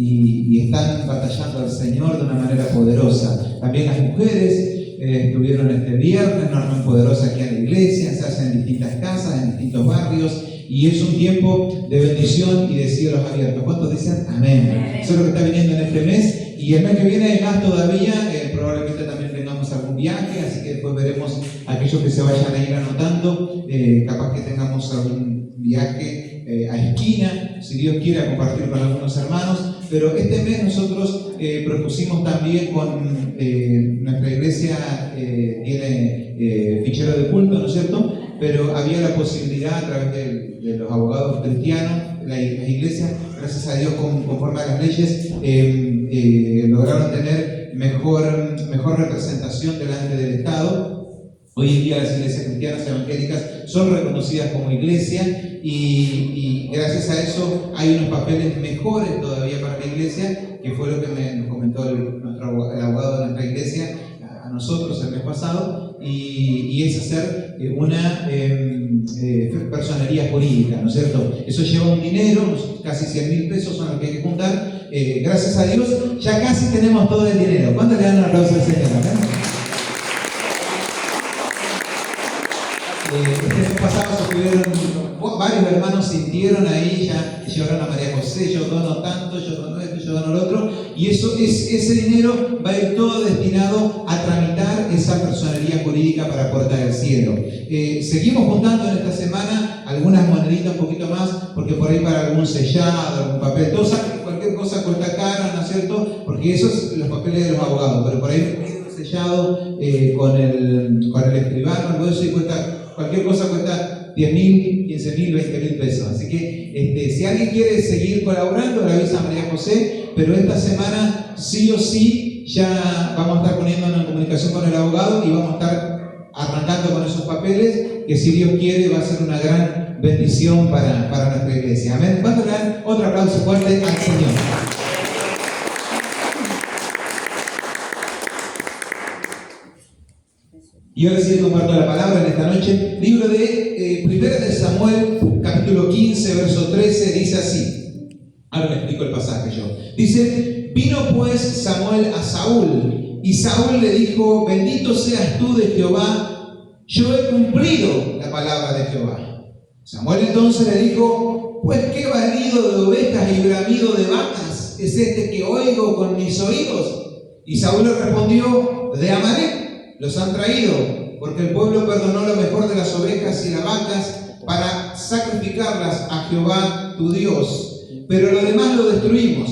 y están batallando al Señor de una manera poderosa. También las mujeres estuvieron este viernes, una reunión poderosa aquí en la iglesia, se hace en distintas casas, en distintos barrios, y es un tiempo de bendición y de cielos abiertos. ¿Cuántos dicen amén? Eso es lo que está viniendo en este mes, y el mes que viene hay más todavía, probablemente también tengamos algún viaje, así que después veremos aquellos que se vayan a ir anotando, capaz que tengamos algún viaje a Esquina, si Dios quiere, a compartir con algunos hermanos. Pero este mes nosotros propusimos también con nuestra iglesia, tiene fichero de culto, ¿no es cierto? Pero había la posibilidad a través de los abogados cristianos, las iglesias, gracias a Dios, conforme a las leyes, lograron tener mejor representación delante del Estado. Hoy en día las iglesias cristianas evangélicas son reconocidas como iglesia y gracias a eso hay unos papeles mejores todavía para la iglesia, que fue lo que nos comentó el abogado de nuestra iglesia a nosotros el mes pasado, y es hacer una personería jurídica, ¿no es cierto? Eso lleva un dinero, casi 100.000 pesos son los que hay que juntar. Gracias a Dios ya casi tenemos todo el dinero. ¿Cuánto le dan un aplauso al Señor? Este mes pasado varios hermanos sintieron ahí, ya llevaron a María José, yo dono tanto, yo dono esto, yo dono lo otro, y ese dinero va a ir todo destinado a tramitar esa personería jurídica para aportar al cielo. Seguimos juntando en esta semana algunas moneditas, un poquito más, porque por ahí para algún sellado, algún papel, todo cualquier cosa cuesta cara, ¿no es cierto? Porque eso es los papeles de los abogados, pero por ahí un sellado con el escribano, algo de eso, y cualquier cosa cuesta 10.000, 15.000, 20.000 pesos. Así que si alguien quiere seguir colaborando, le avisa a María José, pero esta semana sí o sí ya vamos a estar poniéndonos en comunicación con el abogado y vamos a estar arrancando con esos papeles, que si Dios quiere va a ser una gran bendición para nuestra iglesia. Amén. ¿Cuánto le dan otro aplauso fuerte al Señor? Y ahora sí comparto la palabra en esta noche. Libro de 1 de Samuel, capítulo 15, verso 13, dice así. Ahora le explico el pasaje yo. Dice: vino pues Samuel a Saúl, y Saúl le dijo: bendito seas tú de Jehová, yo he cumplido la palabra de Jehová. Samuel entonces le dijo: pues qué balido de ovejas y bramido de vacas es este que oigo con mis oídos. Y Saúl le respondió: de Amalec los han traído, porque el pueblo perdonó lo mejor de las ovejas y las vacas para sacrificarlas a Jehová tu Dios, pero lo demás lo destruimos.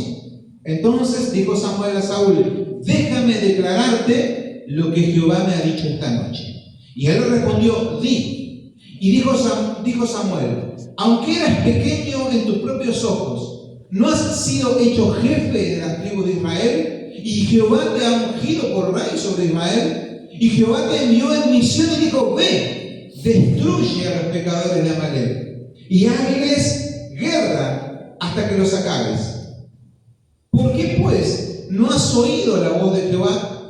Entonces dijo Samuel a Saúl: déjame declararte lo que Jehová me ha dicho esta noche. Y él le respondió: di. Y dijo Samuel: aunque eras pequeño en tus propios ojos, ¿no has sido hecho jefe de las tribus de Israel? Y Jehová te ha ungido por rey sobre Israel. Y Jehová te envió en misión y dijo: ve, destruye a los pecadores de Amalec y hazles guerra hasta que los acabes. ¿Por qué pues no has oído la voz de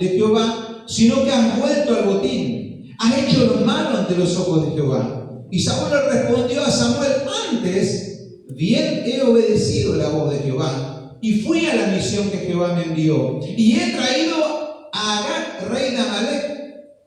Jehová, sino que has vuelto al botín? Has hecho lo malo ante los ojos de Jehová. Y Saúl le respondió a Samuel: antes bien he obedecido la voz de Jehová y fui a la misión que Jehová me envió, y he traído a Agag, rey de Amalec,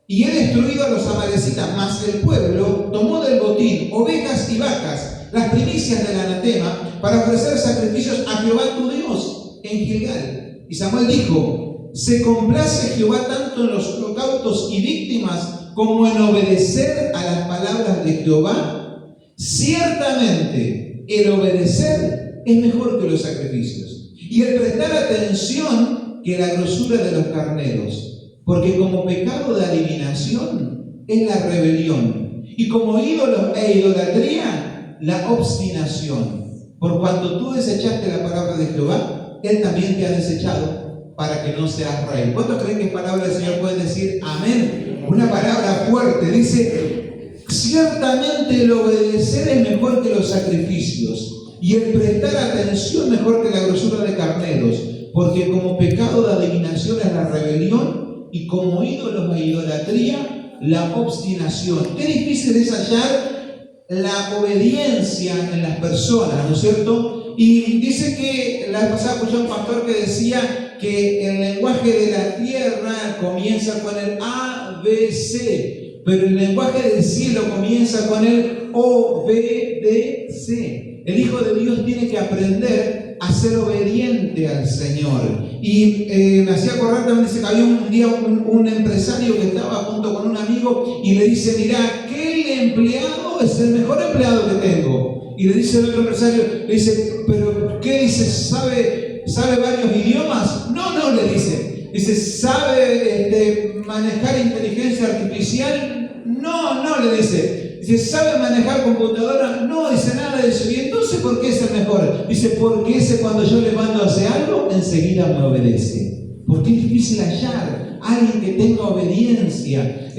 y he destruido a los amalecitas. Mas el pueblo tomó del botín ovejas y vacas, las primicias del anatema, para ofrecer sacrificios a Jehová tu Dios en Gilgal. Y Samuel dijo: ¿se complace Jehová tanto en los holocaustos y víctimas como en obedecer a las palabras de Jehová? Ciertamente el obedecer es mejor que los sacrificios, y el prestar atención que la grosura de los carneros. Porque como pecado de adivinación es la rebelión, y como ídolos e idolatría la obstinación. Por cuanto tú desechaste la palabra de Jehová, Él también te ha desechado para que no seas rey. ¿Cuántos creen que palabra del Señor pueden decir amén? Una palabra fuerte. Dice: ciertamente el obedecer es mejor que los sacrificios, y el prestar atención mejor que la grosura de carneros. Porque como pecado de adivinación es la rebelión, y como ídolos e idolatría la obstinación. Qué difícil es hallar la obediencia en las personas, ¿no es cierto? y dice que la vez pasada escuché a un pastor que decía que el lenguaje de la tierra comienza con el A, B, C, pero el lenguaje del cielo comienza con el O, B, D, C. El Hijo de Dios tiene que aprender a ser obediente al Señor. Y me hacía acordar también, dice que había un día un empresario que estaba junto con un amigo y le dice: mira, aquel empleado es el mejor empleado que tengo. Y le dice el otro empresario, le dice: ¿pero qué dice? ¿Sabe varios idiomas? No, le dice. Dice: ¿sabe manejar inteligencia artificial? No, le dice. Dice: ¿sabe manejar computadora? No, dice nada de eso. ¿Y entonces por qué es el mejor? Dice: porque ese, cuando yo le mando a hacer algo, enseguida me obedece. Porque es difícil hallar a alguien que tenga obediencia.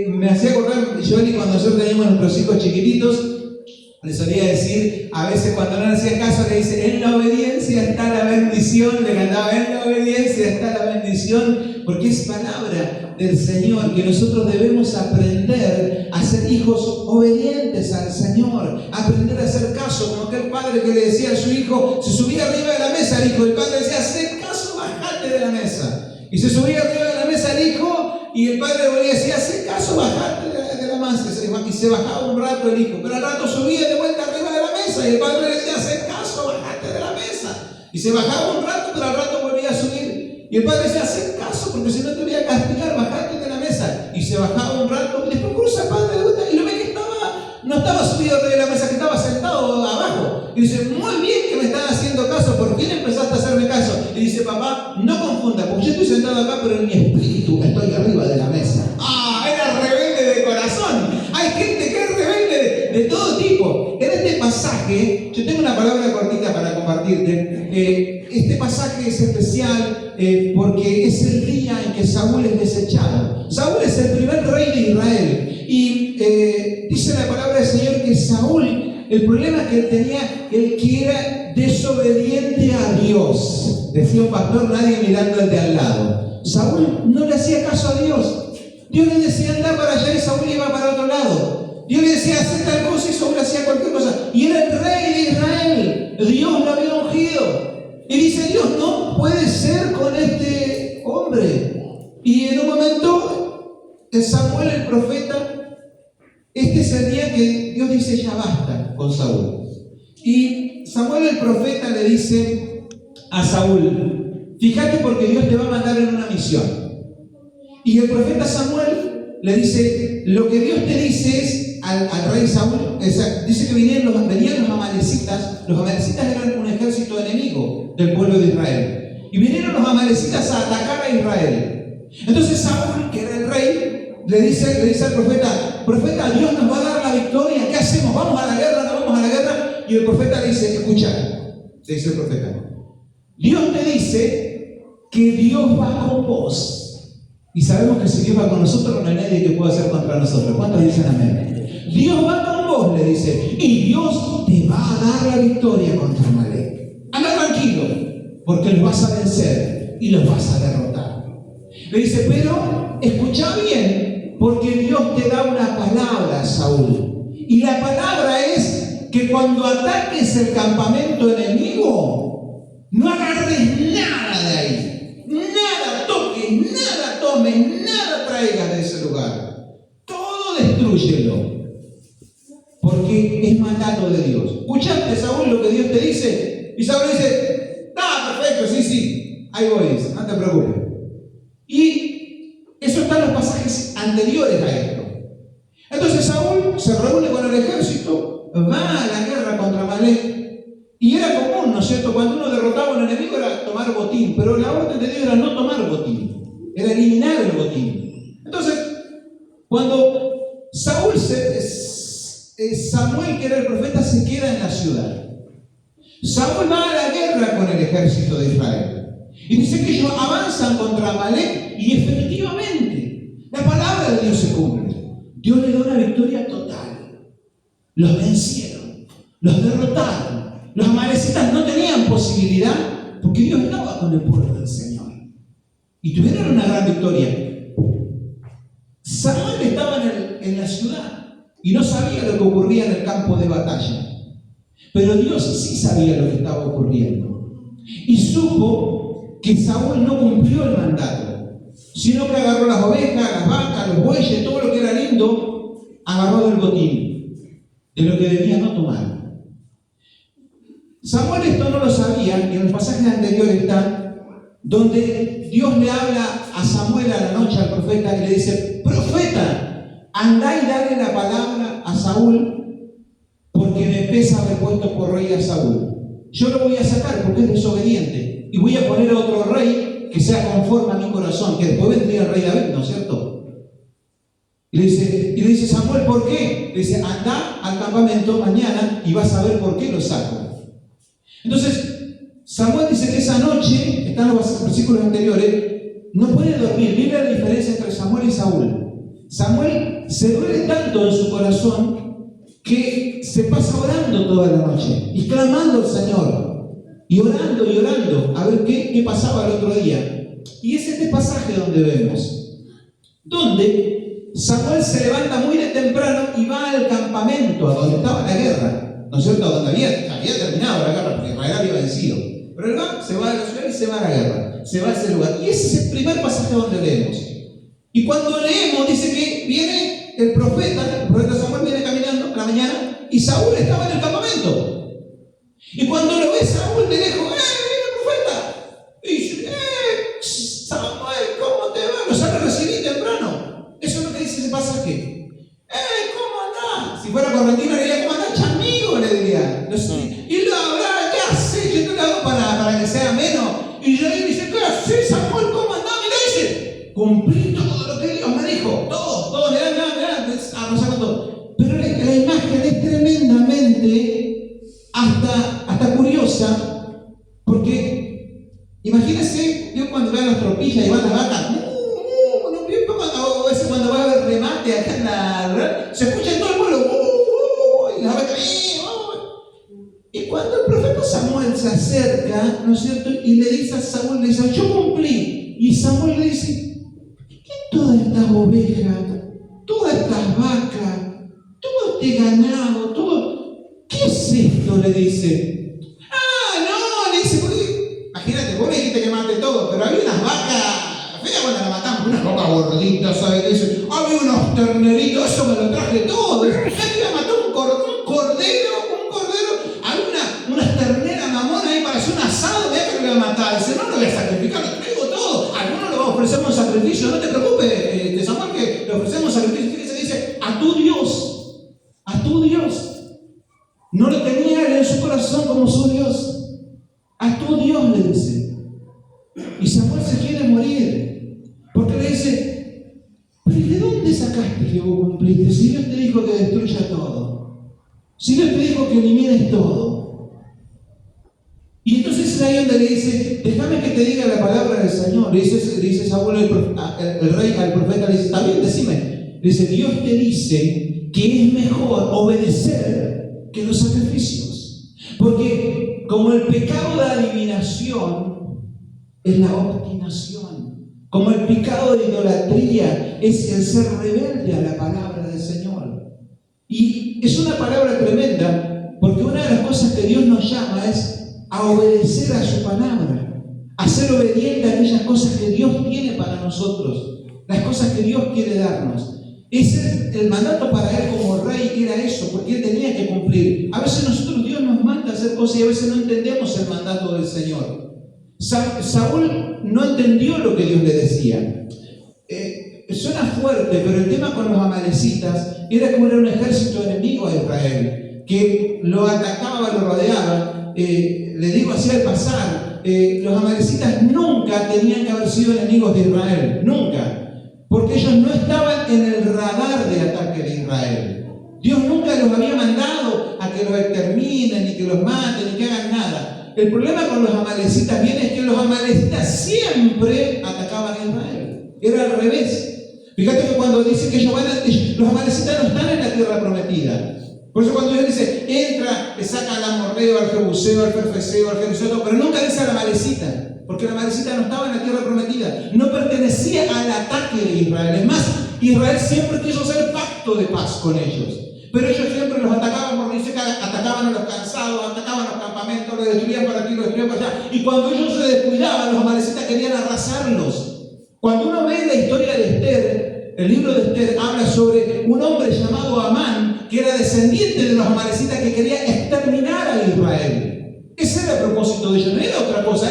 Me hacía acordar, Johnny, cuando nosotros teníamos a nuestros hijos chiquititos, le solía decir, a veces cuando no le hacían caso, le dice: en la obediencia está la bendición. Le cantaba: en la obediencia está la bendición, porque es palabra del Señor que nosotros debemos aprender a ser hijos obedientes al Señor, aprender a hacer caso, como aquel padre que le decía a su hijo, se subía arriba de la mesa el hijo, el padre decía: haz caso, bajate de la mesa. Y se subía arriba de la mesa el hijo, y el padre volvía y decía: haz caso, bajate de la mesa. Y se bajaba un rato el hijo, pero al rato subía de vuelta arriba de la mesa, y el padre le decía: haz caso, bajate de la mesa. Y se bajaba un rato, pero al rato volvía a subir. Y el padre decía: haz caso, porque si no te voy a castigar, bajate de la mesa. Y se bajaba un rato, y después cruza el padre de vuelta, y lo ve que no estaba subido arriba de la mesa, que estaba sentado abajo. Y dice: muy bien que me estás haciendo caso, ¿por qué empezaste a hacerme caso? Y dice: papá, no confunda, porque yo estoy sentado acá, pero en mi espíritu estoy arriba de la mesa. Era rebelde de corazón. Hay gente que es rebelde de todo tipo. En este pasaje, yo tengo una palabra cortita para compartirte. Este pasaje es especial porque es el día en que Saúl es desechado. Saúl es el primer rey de Israel. Y dice la palabra del Señor que Saúl, el problema que él tenía, el que era desobediente a Dios. Decía un pastor: nadie mirando al de al lado. Saúl no le hacía caso a Dios. Dios le decía: anda para allá, y Saúl iba para otro lado. Dios le decía: haz tal cosa, y Saúl hacía cualquier cosa. Y era el rey de Israel. Dios lo había ungido. Y dice Dios: no puede ser con este hombre. Y en un momento, Samuel el profeta, este es el día que Dios dice: ya basta con Saúl. Y Samuel el profeta le dice a Saúl: fíjate, porque Dios te va a mandar en una misión. Y el profeta Samuel le dice: lo que Dios te dice es al rey Saúl, dice que venían los amalecitas. Los amalecitas eran un ejército enemigo del pueblo de Israel. Y vinieron los amalecitas a atacar a Israel. Entonces Saúl, que era el rey, le dice al profeta: profeta, Dios nos va a dar la victoria, ¿qué hacemos? ¿Vamos a la guerra? ¿No vamos a la guerra? Y el profeta le dice: escucha, le dice el profeta, Dios te dice que Dios va con vos. Y sabemos que si Dios va con nosotros, no hay nadie que pueda hacer contra nosotros. ¿Cuántos dicen amén? Dios va con vos, le dice, y Dios te va a dar la victoria contra Amalek. Anda tranquilo, porque los vas a vencer y los vas a derrotar. Le dice: pero escucha bien, porque Dios te da una palabra, Saúl. Y la palabra es que cuando ataques el campamento enemigo, no agarres nada de ahí. Nada toques, nada tomes, nada traigas de ese lugar. Todo destrúyelo. Porque es mandato de Dios. ¿Escuchaste, Saúl, lo que Dios te dice? Y Saúl dice: perfecto, sí, ahí voy, dice, no te preocupes. Y eso está en los pasajes anteriores a esto. Entonces Saúl se reúne con el ejército, va a la guerra contra Amalek. Y era común, ¿no es cierto? Cuando uno derrotaba a un enemigo era tomar botín, pero la orden de Dios era no tomar botín, era eliminar el botín. Entonces, cuando Samuel, que era el profeta, se queda en la ciudad, Saúl va a la guerra con el ejército de Israel. Y dice que ellos avanzan contra Amalek, y efectivamente, la palabra de Dios se cumple. Dios le da una victoria total. Los vencieron, los derrotaron. Los amalecitas no tenían posibilidad porque Dios estaba con el pueblo del Señor. Y tuvieron una gran victoria. Samuel estaba en la ciudad y no sabía lo que ocurría en el campo de batalla. Pero Dios sí sabía lo que estaba ocurriendo. Y supo que Saúl no cumplió el mandato, sino que agarró las ovejas, las vacas, los bueyes, todo lo que era lindo, agarró del botín, de lo que debía no tomar. Samuel esto no lo sabía, y en el pasaje anterior está donde Dios le habla a Samuel a la noche, al profeta, y le dice: profeta, andá y dale la palabra a Saúl, porque me pesa haber puesto por rey a Saúl. Yo lo voy a sacar porque es desobediente, y voy a poner a otro rey que sea conforme a mi corazón, que después vendría el rey David, ¿no es cierto? Y le dice Samuel: ¿por qué? Le dice: anda al campamento mañana y vas a ver por qué lo saco. Entonces, Samuel dice que esa noche, están los versículos anteriores, no puede dormir. Mira la diferencia entre Samuel y Saúl. Samuel se duele tanto en su corazón que se pasa orando toda la noche y clamando al Señor, y orando a ver qué pasaba el otro día. Y es este pasaje donde vemos, donde Samuel se levanta muy de temprano y va al campamento, a donde estaba la guerra, ¿no es cierto? Donde había terminado la guerra, porque Israel había vencido. Pero él se va de la ciudad y se va a la guerra, se va a ese lugar. Y ese es el primer pasaje donde leemos. Y cuando leemos, dice que viene el profeta Samuel viene caminando a la mañana, y Saúl estaba en el campamento. Y cuando lo ve Saúl de lejos: viene el profeta. Y dice: Samuel, ¿cómo te va? Lo sale a recibir temprano. Eso es lo que dice ese pasaje. ¿Cómo andás? Si fuera correntino le diría: ¿cómo andás, chamigo? Le diría. Y lo habrá: ¿qué haces? Yo te lo hago para que sea menos. Y yo le dice: ¿qué haces, Samuel? ¿Cómo andás? Y le dice: cumplí todo lo que Dios me dijo. Todo, mirá, arrasando todo. Pero la imagen es tremendamente hasta curiosa, porque imagínense, yo cuando veo las tropillas y van las vacas, a veces cuando va a haber remate acá en la, se escucha en todo el pueblo, y las vacas, y cuando el profeta Samuel se acerca, ¿no es cierto?, y le dice a Saúl, le dice: yo cumplí. Y Samuel le dice: ¿qué todas estas ovejas, todas estas vacas, todo este ganado, todo, qué es esto? Le dice. No, le dice, porque imagínate, vos me dijiste que mate todo, pero había unas vacas feas cuando la matamos, unas vacas gorditas, ¿sabes qué dice? Había unos terneritos, eso me lo traje todo. Me iba a matar un cordero, había unas terneras mamonas ahí para hacer un asado, vea que lo iba a matar. Dice: no lo voy a sacrificar, lo traigo todo. Algunos lo ofrecemos en sacrificio, no te preocupes, Samuel, que le ofrecemos sacrificio. Fíjense, dice: a tu Dios. No lo tenía él en su corazón como su Dios. A tu Dios, le dice. Y Samuel se quiere morir, porque le dice: ¿pero de dónde sacaste que vos cumpliste? Si Dios te dijo que destruya todo, si Dios te dijo que elimines todo. Y entonces es ahí donde le dice: déjame que te diga la palabra del Señor. Le dice Saúl, el rey, al profeta, le dice: está bien, decime. Le dice: Dios te dice que es mejor obedecer que los sacrificios, porque como el pecado de adivinación es la obstinación, como el pecado de idolatría es el ser rebelde a la palabra del Señor. Y es una palabra tremenda, porque una de las cosas que Dios nos llama es a obedecer a su palabra, a ser obediente a aquellas cosas que Dios tiene para nosotros, las cosas que Dios quiere darnos. Ese el mandato para él como rey era eso, porque él tenía que cumplir. A veces Dios nos manda a hacer cosas y a veces no entendemos el mandato del Señor. Saúl no entendió lo que Dios le decía. Suena fuerte, pero el tema con los amalecitas era como era un ejército enemigo de Israel, que lo atacaba, lo rodeaba. Le digo así al pasar, los amalecitas nunca tenían que haber sido enemigos de Israel, nunca. Porque ellos no estaban en el radar de ataque de Israel. Dios nunca los había mandado a que los exterminen, ni que los maten, ni que hagan nada. El problema con los amalecitas viene es que los amalecitas siempre atacaban a Israel. Era al revés. Fíjate que cuando dice que los amalecitas no están en la tierra prometida. Por eso cuando Dios dice: entra, le saca al amorreo, al jebuseo, al perfeceo, al jeruseo, pero nunca dice a la amalecita. Porque la amalecita no estaba en la tierra prometida, no pertenecía al ataque de Israel. Es más, Israel siempre quiso hacer pacto de paz con ellos. Pero ellos siempre los atacaban, porque dice que atacaban a los cansados, atacaban a los campamentos, los destruían para aquí, los destruían para allá. Y cuando ellos se descuidaban, los amalecitas querían arrasarlos. Cuando uno ve la historia de Esther, el libro de Esther habla sobre un hombre llamado Amán, que era descendiente de los amalecitas, que quería exterminar a Israel. Ese era el propósito de ellos, no era otra cosa.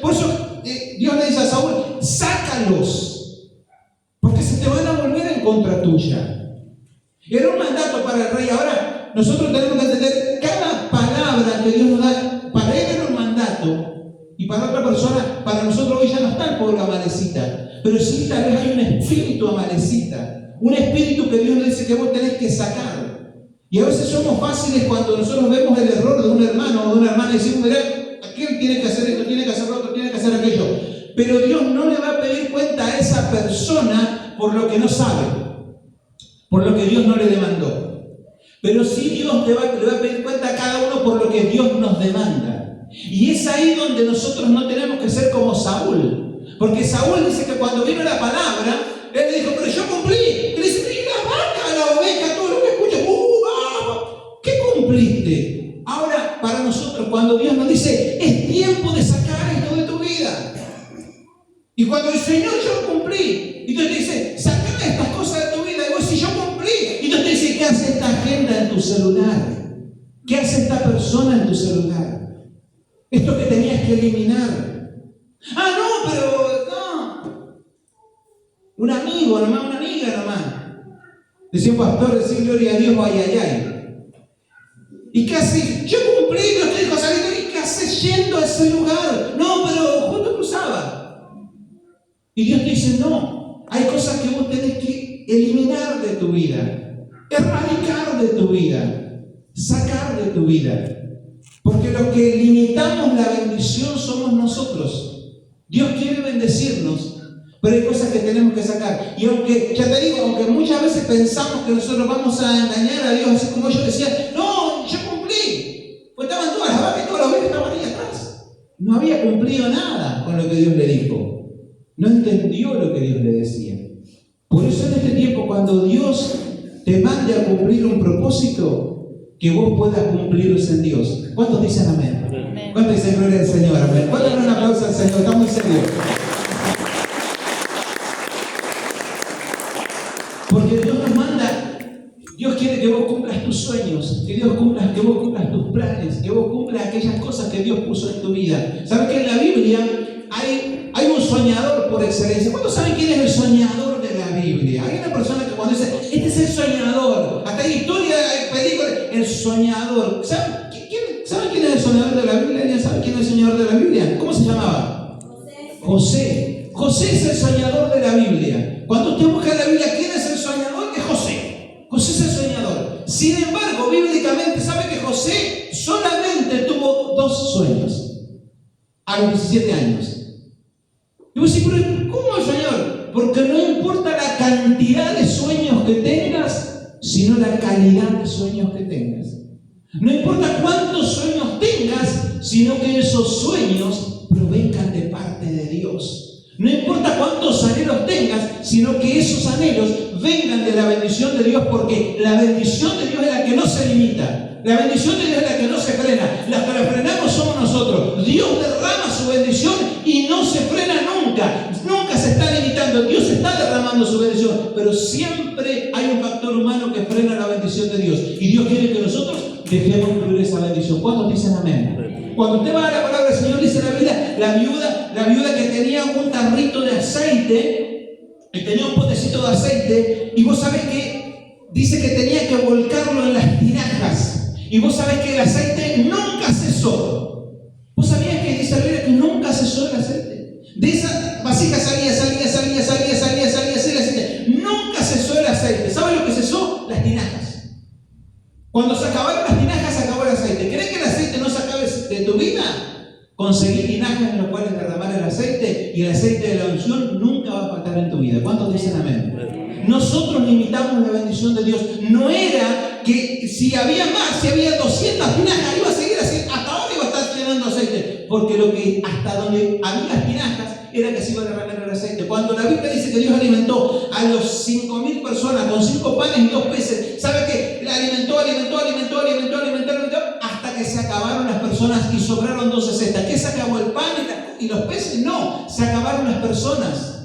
Por eso Dios le dice a Saúl, sácalos, porque se te van a volver en contra tuya. Era un mandato para el rey. Ahora, nosotros tenemos que entender cada palabra que Dios nos da. Para él era un mandato, y para otra persona, para nosotros hoy ya no está el pueblo amalecita. Pero sí, tal vez hay un espíritu amalecita, un espíritu que Dios nos dice que vos tenés que sacar. Y a veces somos fáciles cuando nosotros vemos el error de un hermano o de una hermana y decimos, mirá, aquel tiene que hacer esto, tiene que hacer lo otro, tiene que hacer aquello. Pero Dios no le va a pedir cuenta a esa persona por lo que no sabe, por lo que Dios no le demandó. Pero sí Dios le va a pedir cuenta a cada uno por lo que Dios nos demanda. Y es ahí donde nosotros no tenemos que ser como Saúl. Porque Saúl dice que cuando vino la palabra, él le dijo, pero yo cumplí. Y le dice, y la vaca, la oveja, todo lo que escuchas, ¿qué cumpliste? Ahora, para nosotros, cuando Dios nos dice, es tiempo de sacar esto de tu vida. Y cuando el Señor, yo cumplí. Y Dios te dice, saca estas cosas de tu vida. Y vos, si yo cumplí. Y Dios te dice, ¿qué hace esta agenda en tu celular? ¿Qué hace esta persona en tu celular? Esto que tenías que eliminar. Ah, no, pero no. Un amigo nomás, una amiga nomás. Decía un pastor, decía gloria a Dios, ay. ¿Y qué haces? Yo cumplí, Dios te dijo salir. ¿Y qué haces yendo a ese lugar? No, pero justo cruzaba. Y Dios te dice, no, hay cosas que vos tenés que eliminar de tu vida, erradicar de tu vida, sacar de tu vida. Porque los que limitamos la bendición somos nosotros. Dios quiere bendecirnos, pero hay cosas que tenemos que sacar. Y aunque, ya te digo, aunque muchas veces pensamos que nosotros vamos a engañar a Dios, así como ellos decían, no, yo cumplí. Pues estaban todas las vacas y todas las ovejas estaban ahí atrás. No había cumplido nada con lo que Dios le dijo. No entendió lo que Dios le decía. Por eso en este tiempo, cuando Dios te mande a cumplir un propósito, que vos puedas cumplirlos en Dios. ¿Cuántos dicen amén? Amén. ¿Cuántos dicen gloria al Señor? Amén. ¿Cuántos dan un aplauso al Señor? Está muy serio. Porque Dios nos manda, Dios quiere que vos cumplas tus sueños, que vos cumplas tus planes, que vos cumplas aquellas cosas que Dios puso en tu vida. ¿Saben que en la Biblia hay un soñador por excelencia? ¿Cuántos saben quién es el soñador de la Biblia? Hay una persona que cuando dice, este es el soñador, hasta hay historia, hay películas, el soñador. ¿Saben quién es el soñador de la Biblia? ¿Alguien sabe quién es el soñador de la Biblia? ¿Cómo se llamaba? José. José es el soñador de la Biblia. Cuando usted busca en la Biblia, ¿quién es el soñador? Es José. José es el soñador. Sin embargo, bíblicamente, ¿sabe que José solamente tuvo 2 sueños a los 17 años? Y vos decís, pero ¿cómo el Señor? Porque no importa la cantidad de sueños que tengas, sino la calidad de sueños que tengas. No importa cuántos sueños tengas, sino que esos sueños provengan de parte de Dios. No importa cuántos anhelos tengas, sino que esos anhelos vengan de la bendición de Dios, porque la bendición de Dios es la que no se limita. La bendición de Dios es la que no se frena. Las que la frenamos somos nosotros. Dios derrama su bendición y no se frena nunca. Nunca se está limitando. Dios está derramando su bendición. Pero siempre hay un factor humano que frena la bendición de Dios. Y Dios quiere que nosotros dejemos fluir esa bendición. ¿Cuántos dicen amén? Cuando usted va a la palabra del Señor, dice la Biblia, la viuda que tenía un tarrito de aceite, que tenía un potecito de aceite, y vos sabés que dice que tenía que volcarlo en las tinajas. Y vos sabés que el aceite nunca cesó. ¿Vos sabías que dice la Biblia que nunca cesó el aceite? De esa vasija salía el aceite. Nunca cesó el aceite. ¿Sabes lo que cesó? Las tinajas. Cuando se acabaron las tinajas, se acabó el aceite. ¿Querés que el aceite no se acabe de tu vida? Conseguí tinajas en las cuales derramar el aceite, y el aceite de la unción nunca va a faltar en tu vida. ¿Cuántos dicen amén? Nosotros limitamos la bendición de Dios. No era que si había más, si había 200 tinajas, iba a seguir así, hasta ahora iba a estar llenando aceite. Porque hasta donde había las tinajas era que se iba a derramar el aceite. Cuando la Biblia dice que Dios alimentó a los 5.000 personas con 5 panes y 2 peces, ¿sabe qué? Alimentó, hasta que se acabaron las personas y sobraron 12 cestas. ¿Qué se acabó? ¿El pan y los peces? No, se acabaron las personas.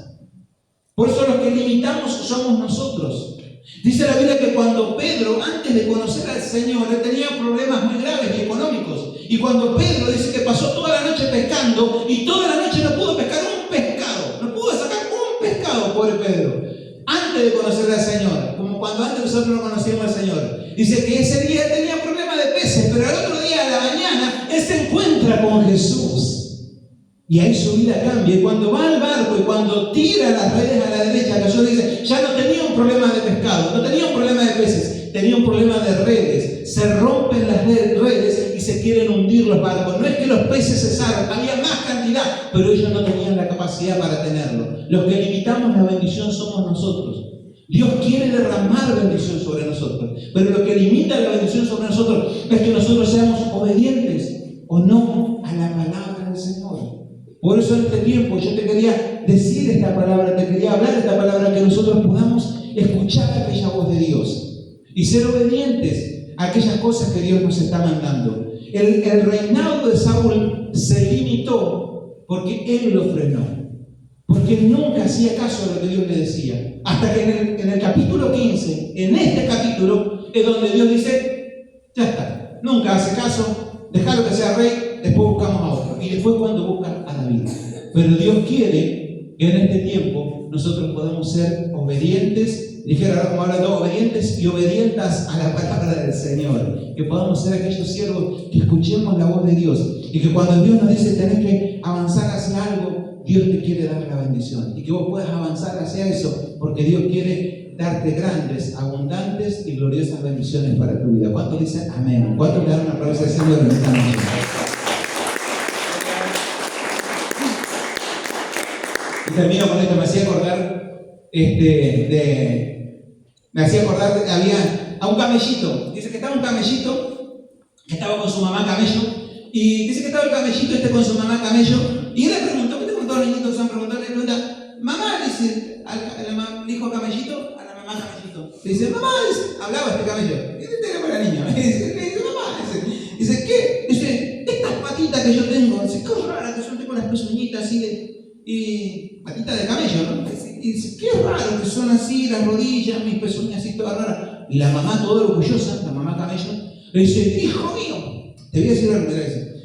Por eso los que limitamos somos nosotros. Dice la Biblia que cuando Pedro, antes de conocer al Señor, él tenía problemas muy graves y económicos. Y cuando Pedro dice que pasó toda la noche pescando y toda la noche no pudo pescar un pescado, no pudo sacar un pescado, pobre Pedro, antes de conocer al Señor, como cuando antes nosotros no conocíamos al Señor. Dice que ese día él tenía problemas de peces, pero al otro día a la mañana él se encuentra con Jesús. Y ahí su vida cambia. Y cuando va al barco y cuando tira las redes a la derecha, Jesús dice, ya no tenía un problema de pescado, no tenía un problema de peces, tenía un problema de redes. Se rompen las redes y se quieren hundir los barcos. No es que los peces cesaron, había más cantidad, pero ellos no tenían la capacidad para tenerlo. Los que limitamos la bendición somos nosotros. Dios quiere derramar bendición sobre nosotros, pero lo que limita la bendición sobre nosotros es que nosotros seamos obedientes o no a la palabra del Señor. Por eso en este tiempo yo te quería decir esta palabra, te quería hablar esta palabra, que nosotros podamos escuchar aquella voz de Dios y ser obedientes a aquellas cosas que Dios nos está mandando. El reinado de Saúl se limitó porque él lo frenó, porque él nunca hacía caso a lo que Dios le decía. Hasta que en el capítulo 15, en este capítulo, es donde Dios dice, ya está, nunca hace caso, déjalo que sea rey, después buscamos a otro. Y después cuando buscan a David. Pero Dios quiere que en este tiempo nosotros podamos ser obedientes, dijera como hablando, obedientes y obedientas a la palabra del Señor. Que podamos ser aquellos siervos que escuchemos la voz de Dios. Y que cuando Dios nos dice tenés que avanzar hacia algo, Dios te quiere dar la bendición. Y que vos puedas avanzar hacia eso, porque Dios quiere darte grandes, abundantes y gloriosas bendiciones para tu vida. ¿Cuántos dicen amén? ¿Cuántos le dan una aplauso al Señor en esta noche? Y termino con esto. Me hacía acordar, había a un camellito. Dice que estaba un camellito que estaba con su mamá camello. Y dice que estaba el camellito con su mamá camello. Y él le preguntó, ¿qué te preguntó los niñitos? Le pregunta, mamá, dice, le dijo camellito a la mamá camellito. Le dice, mamá, dice, hablaba este camello. Y este era la niña. Le dice, mamá, dice, ¿qué? Dice, estas patitas que yo tengo, dice, qué rara que son, tengo las pezuñitas así y patita de camello, ¿no? Y dice, qué raro que son así, las rodillas, mis pezuñas así todas raras. Y la mamá, toda orgullosa, la mamá camello, le dice, hijo mío, te voy a decir algo, le dice,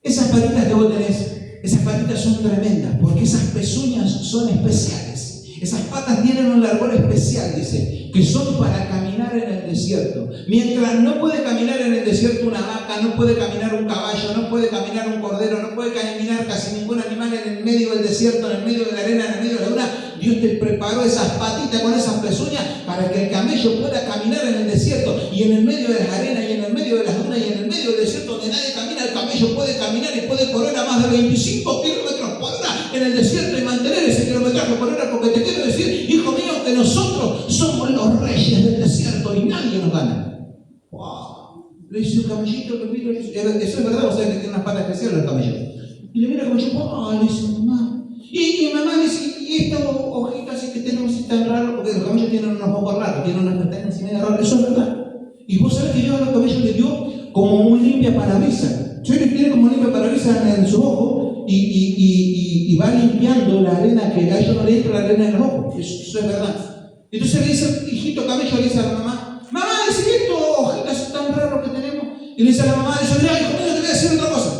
esas patitas que vos tenés, esas patitas son tremendas, porque esas pezuñas son especiales. Esas patas tienen un largor especial, dice, que son para caminar en el desierto. Mientras no puede caminar en el desierto una vaca, no puede caminar un caballo, no puede caminar un cordero, no puede caminar casi ningún animal en el medio del desierto, en el medio de la arena, en el medio de la luna, Dios te preparó esas patitas con esas pezuñas para que el camello pueda caminar en el desierto. Y en el medio de las arenas, y en el medio de las dunas, y en el medio del desierto donde nadie camina, el camello puede caminar y puede correr a más de 25 kilómetros por hora en el desierto y mantener ese kilometraje por hora, porque te quiero decir, hijo mío, que nosotros somos los reyes del desierto y nadie nos gana. ¡Wow! Le dice el camellito, le mira, eso es verdad, o sea que tiene unas patas especiales el camello. Y le mira el camello, ¡wow! Le dice, mamá. Y mamá dice, y esta hojita así que tenemos así tan raro, porque los camellos tienen unos ojos raros, tienen unas pestañas así medio raras, eso es verdad. Y vos sabés que Dios a los camellos le dio como un limpia parabrisas. Yo le tiene como un limpia parabrisas en su ojo y va limpiando la arena, que a ellos no le entra la arena en los ojos. Eso es verdad. Entonces le dice, hijito camello, le dice a la mamá, dice que estos hojitas tan raros que tenemos. Y le dice a la mamá, dice, mira, hijo mío, te voy a decir otra cosa.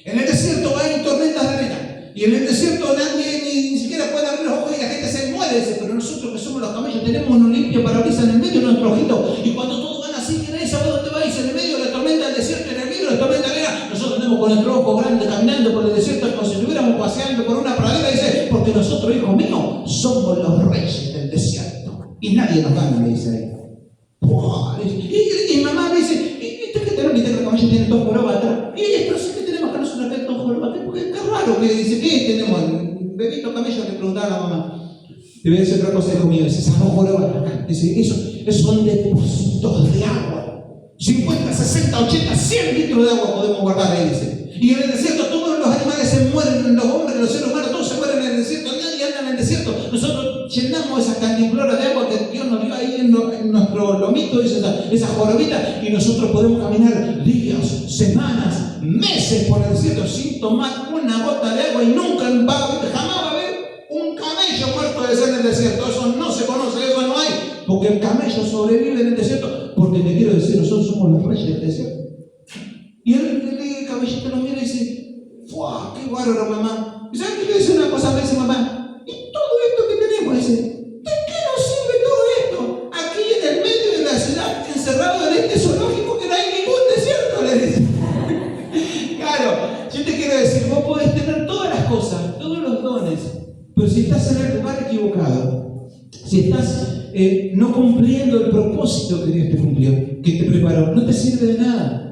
En el desierto hay tormentas de arena. Y en el desierto nadie ni siquiera puede abrir los ojos y la gente se muere. Dice, pero nosotros que somos los camellos tenemos un limpio parabrisas en el medio de nuestro ojito. Y cuando todos van así, que nadie sabe dónde va, y en el medio de la tormenta del desierto, en el medio de la tormenta de arena, nosotros tenemos con nuestro ojo grande caminando por el desierto como si estuviéramos paseando por una pradera. Dice, porque nosotros, hijos míos, somos los reyes del desierto. Y nadie nos gana, le dice ahí. Y mamá le dice, ¿viste que tenemos? ¿Viste que los camellos tienen dos jorobas atrás? Pero sí que tenemos que nosotros acá dos jorobas. Porque es raro que dice, ¿qué tenemos? Bebito camello, le preguntaba a la mamá. Te voy a decir otra cosa, hijo mío. Dice, esas dos jorobas acá. Dice, esos son depósitos de agua. 50, 60, 80, 100 litros de agua podemos guardar ahí, dice. Y en el desierto todos los animales se mueren, los hombres, los seres humanos, todos se mueren. llenamos esas cantimploras de agua que Dios nos dio ahí en nuestro lomito, esa jorobita, y nosotros podemos caminar días, semanas, meses por el desierto sin tomar una gota de agua y nunca jamás va a haber un camello muerto de sed en el desierto. Eso no se conoce, eso no hay, porque el camello sobrevive en el desierto, porque te quiero decir, nosotros somos los reyes del desierto. Y el caballito nos mira y dice, ¡fuah! ¡Qué bárbaro, mamá! ¿Y sabes qué le dice una cosa? Me dice, mamá, ¿y todo esto que tenemos? Dice, ¿de qué nos sirve todo esto? Aquí en el medio de la ciudad, encerrado en este zoológico que no hay ningún desierto, le dice. Claro, yo te quiero decir, vos podés tener todas las cosas, todos los dones, pero si estás en el lugar equivocado, si estás no cumpliendo el propósito que Dios te cumplió, que te preparó, no te sirve de nada.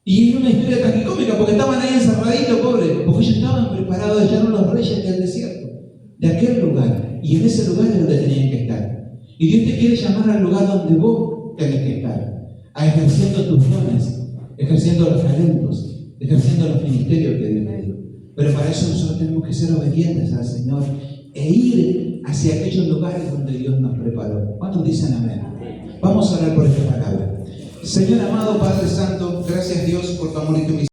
Y es una historia tragicómica porque estaban ahí encerraditos, pobres, porque ellos estaban preparados, ya eran los reyes del desierto, de aquel lugar, y en ese lugar es donde tenían que estar. Y Dios te quiere llamar al lugar donde vos tenés que estar, a ejerciendo tus dones, ejerciendo los talentos, ejerciendo los ministerios que Dios te dio. Pero para eso nosotros tenemos que ser obedientes al Señor e ir hacia aquellos lugares donde Dios nos preparó. ¿Cuántos dicen amén? Vamos a orar por esta palabra. Señor amado Padre Santo, gracias Dios por tu amor y tu misericordia.